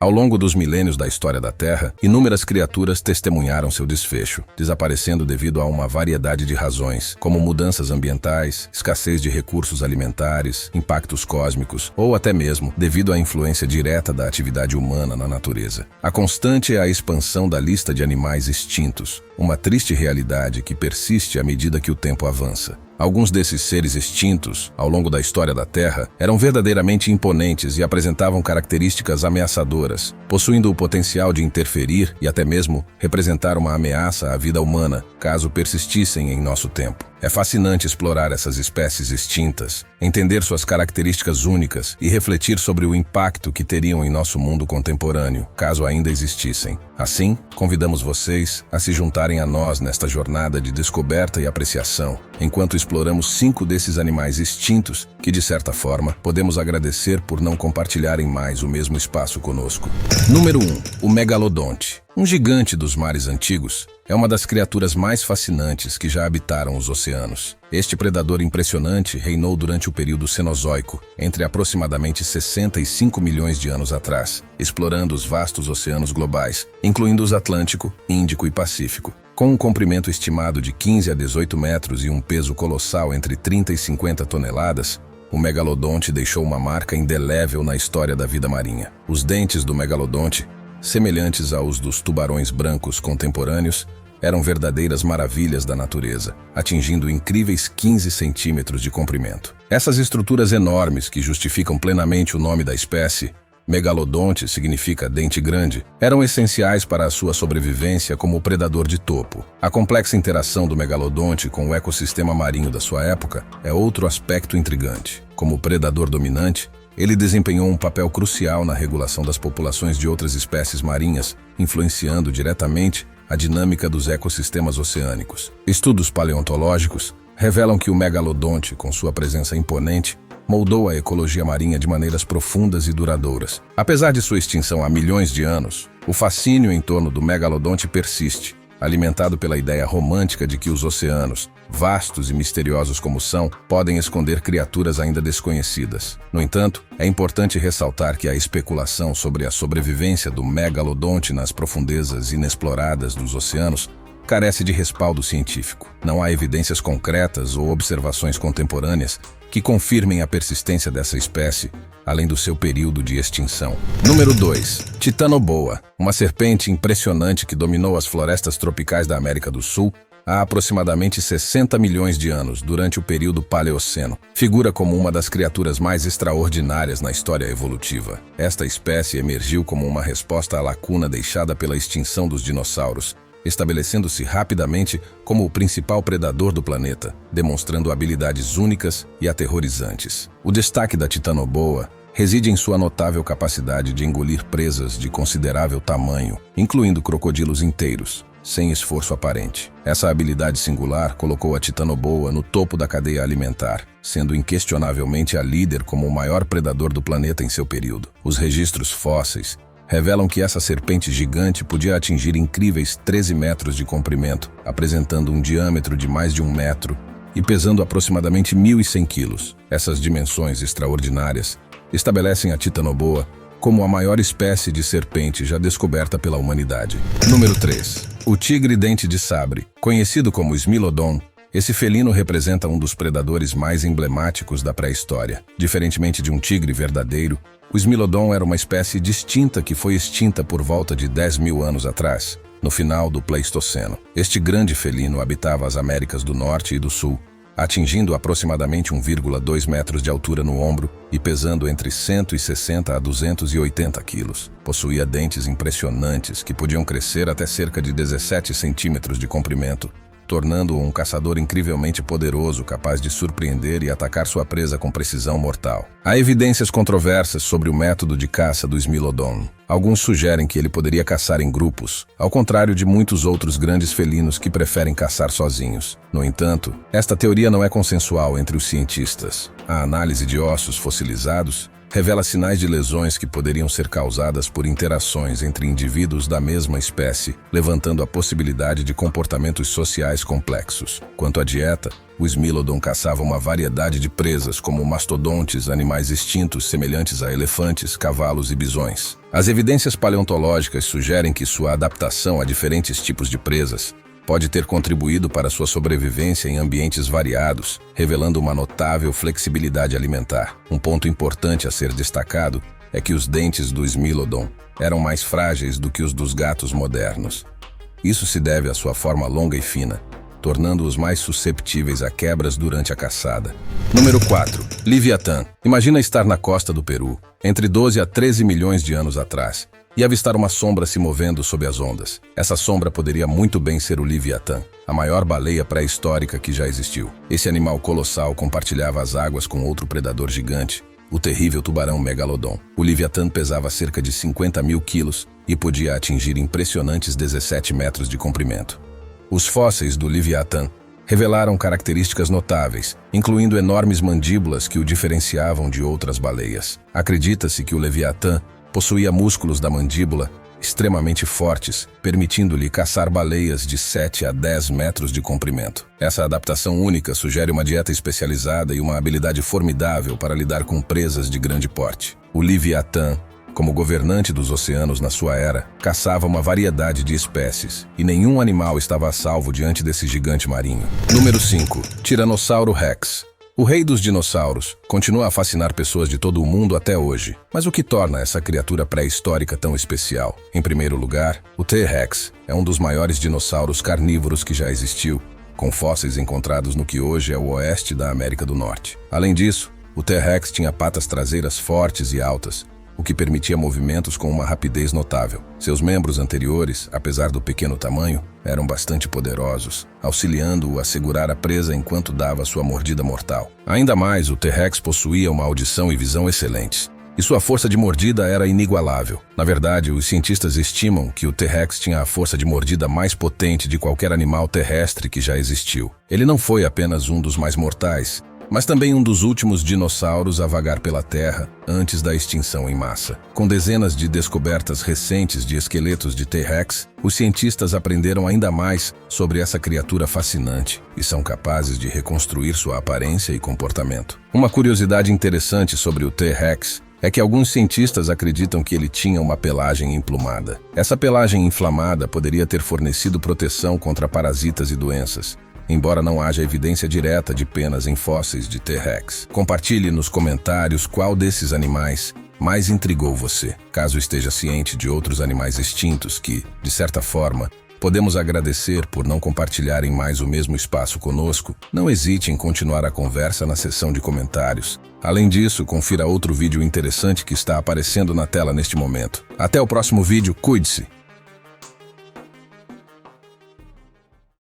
Ao longo dos milênios da história da Terra, inúmeras criaturas testemunharam seu desfecho, desaparecendo devido a uma variedade de razões, como mudanças ambientais, escassez de recursos alimentares, impactos cósmicos ou até mesmo devido à influência direta da atividade humana na natureza. A constante é a expansão da lista de animais extintos, uma triste realidade que persiste à medida que o tempo avança. Alguns desses seres extintos, ao longo da história da Terra, eram verdadeiramente imponentes e apresentavam características ameaçadoras, possuindo o potencial de interferir e até mesmo representar uma ameaça à vida humana, caso persistissem em nosso tempo. É fascinante explorar essas espécies extintas, entender suas características únicas e refletir sobre o impacto que teriam em nosso mundo contemporâneo, caso ainda existissem. Assim, convidamos vocês a se juntarem a nós nesta jornada de descoberta e apreciação, enquanto exploramos 5 desses animais extintos que, de certa forma, podemos agradecer por não compartilharem mais o mesmo espaço conosco. Número 1. O megalodonte. Um gigante dos mares antigos, é uma das criaturas mais fascinantes que já habitaram os oceanos. Este predador impressionante reinou durante o período Cenozoico, entre aproximadamente 65 milhões de anos atrás, explorando os vastos oceanos globais, incluindo os Atlântico, Índico e Pacífico. Com um comprimento estimado de 15 a 18 metros e um peso colossal entre 30 e 50 toneladas, o megalodonte deixou uma marca indelével na história da vida marinha. Os dentes do megalodonte, semelhantes aos dos tubarões brancos contemporâneos, eram verdadeiras maravilhas da natureza, atingindo incríveis 15 centímetros de comprimento. Essas estruturas enormes, que justificam plenamente o nome da espécie, megalodonte significa dente grande, eram essenciais para a sua sobrevivência como predador de topo. A complexa interação do megalodonte com o ecossistema marinho da sua época é outro aspecto intrigante. Como predador dominante, ele desempenhou um papel crucial na regulação das populações de outras espécies marinhas, influenciando diretamente a dinâmica dos ecossistemas oceânicos. Estudos paleontológicos revelam que o megalodonte, com sua presença imponente, moldou a ecologia marinha de maneiras profundas e duradouras. Apesar de sua extinção há milhões de anos, o fascínio em torno do megalodonte persiste, alimentado pela ideia romântica de que os oceanos, vastos e misteriosos como são, podem esconder criaturas ainda desconhecidas. No entanto, é importante ressaltar que a especulação sobre a sobrevivência do megalodonte nas profundezas inexploradas dos oceanos carece de respaldo científico. Não há evidências concretas ou observações contemporâneas que confirmem a persistência dessa espécie, além do seu período de extinção. Número 2. Titanoboa, uma serpente impressionante que dominou as florestas tropicais da América do Sul há aproximadamente 60 milhões de anos, durante o período Paleoceno. Figura como uma das criaturas mais extraordinárias na história evolutiva. Esta espécie emergiu como uma resposta à lacuna deixada pela extinção dos dinossauros, estabelecendo-se rapidamente como o principal predador do planeta, demonstrando habilidades únicas e aterrorizantes. O destaque da Titanoboa reside em sua notável capacidade de engolir presas de considerável tamanho, incluindo crocodilos inteiros, sem esforço aparente. Essa habilidade singular colocou a Titanoboa no topo da cadeia alimentar, sendo inquestionavelmente a líder como o maior predador do planeta em seu período. Os registros fósseis revelam que essa serpente gigante podia atingir incríveis 13 metros de comprimento, apresentando um diâmetro de mais de 1 metro e pesando aproximadamente 1.100 quilos. Essas dimensões extraordinárias estabelecem a Titanoboa como a maior espécie de serpente já descoberta pela humanidade. Número 3. O tigre dente de sabre. Conhecido como Smilodon, esse felino representa um dos predadores mais emblemáticos da pré-história. Diferentemente de um tigre verdadeiro, o Smilodon era uma espécie distinta que foi extinta por volta de 10 mil anos atrás, no final do Pleistoceno. Este grande felino habitava as Américas do Norte e do Sul, atingindo aproximadamente 1,2 metros de altura no ombro e pesando entre 160 a 280 quilos. Possuía dentes impressionantes que podiam crescer até cerca de 17 centímetros de comprimento, tornando-o um caçador incrivelmente poderoso, capaz de surpreender e atacar sua presa com precisão mortal. Há evidências controversas sobre o método de caça do Smilodon. Alguns sugerem que ele poderia caçar em grupos, ao contrário de muitos outros grandes felinos que preferem caçar sozinhos. No entanto, esta teoria não é consensual entre os cientistas. A análise de ossos fossilizados revela sinais de lesões que poderiam ser causadas por interações entre indivíduos da mesma espécie, levantando a possibilidade de comportamentos sociais complexos. Quanto à dieta, o Smilodon caçava uma variedade de presas, como mastodontes, animais extintos semelhantes a elefantes, cavalos e bisões. As evidências paleontológicas sugerem que sua adaptação a diferentes tipos de presas pode ter contribuído para sua sobrevivência em ambientes variados, revelando uma notável flexibilidade alimentar. Um ponto importante a ser destacado é que os dentes do Smilodon eram mais frágeis do que os dos gatos modernos. Isso se deve à sua forma longa e fina, tornando-os mais susceptíveis a quebras durante a caçada. Número 4. Leviatã. Imagina estar na costa do Peru, entre 12 a 13 milhões de anos atrás, e avistar uma sombra se movendo sob as ondas. Essa sombra poderia muito bem ser o Leviatã, a maior baleia pré-histórica que já existiu. Esse animal colossal compartilhava as águas com outro predador gigante, o terrível tubarão Megalodon. O Leviatã pesava cerca de 50 mil quilos e podia atingir impressionantes 17 metros de comprimento. Os fósseis do Leviatã revelaram características notáveis, incluindo enormes mandíbulas que o diferenciavam de outras baleias. Acredita-se que o Leviatã possuía músculos da mandíbula extremamente fortes, permitindo-lhe caçar baleias de 7 a 10 metros de comprimento. Essa adaptação única sugere uma dieta especializada e uma habilidade formidável para lidar com presas de grande porte. O Leviatã, como governante dos oceanos na sua era, caçava uma variedade de espécies, e nenhum animal estava a salvo diante desse gigante marinho. Número 5. Tiranossauro Rex. O rei dos dinossauros continua a fascinar pessoas de todo o mundo até hoje. Mas o que torna essa criatura pré-histórica tão especial? Em primeiro lugar, o T-Rex é um dos maiores dinossauros carnívoros que já existiu, com fósseis encontrados no que hoje é o oeste da América do Norte. Além disso, o T-Rex tinha patas traseiras fortes e altas, o que permitia movimentos com uma rapidez notável. Seus membros anteriores, apesar do pequeno tamanho, eram bastante poderosos, auxiliando-o a segurar a presa enquanto dava sua mordida mortal. Ainda mais, o T-Rex possuía uma audição e visão excelentes, e sua força de mordida era inigualável. Na verdade, os cientistas estimam que o T-Rex tinha a força de mordida mais potente de qualquer animal terrestre que já existiu. Ele não foi apenas um dos mais mortais, mas também um dos últimos dinossauros a vagar pela Terra antes da extinção em massa. Com dezenas de descobertas recentes de esqueletos de T-Rex, os cientistas aprenderam ainda mais sobre essa criatura fascinante e são capazes de reconstruir sua aparência e comportamento. Uma curiosidade interessante sobre o T-Rex é que alguns cientistas acreditam que ele tinha uma pelagem emplumada. Essa pelagem inflamada poderia ter fornecido proteção contra parasitas e doenças, embora não haja evidência direta de penas em fósseis de T-Rex. Compartilhe nos comentários qual desses animais mais intrigou você. Caso esteja ciente de outros animais extintos que, de certa forma, podemos agradecer por não compartilharem mais o mesmo espaço conosco, não hesite em continuar a conversa na seção de comentários. Além disso, confira outro vídeo interessante que está aparecendo na tela neste momento. Até o próximo vídeo, cuide-se!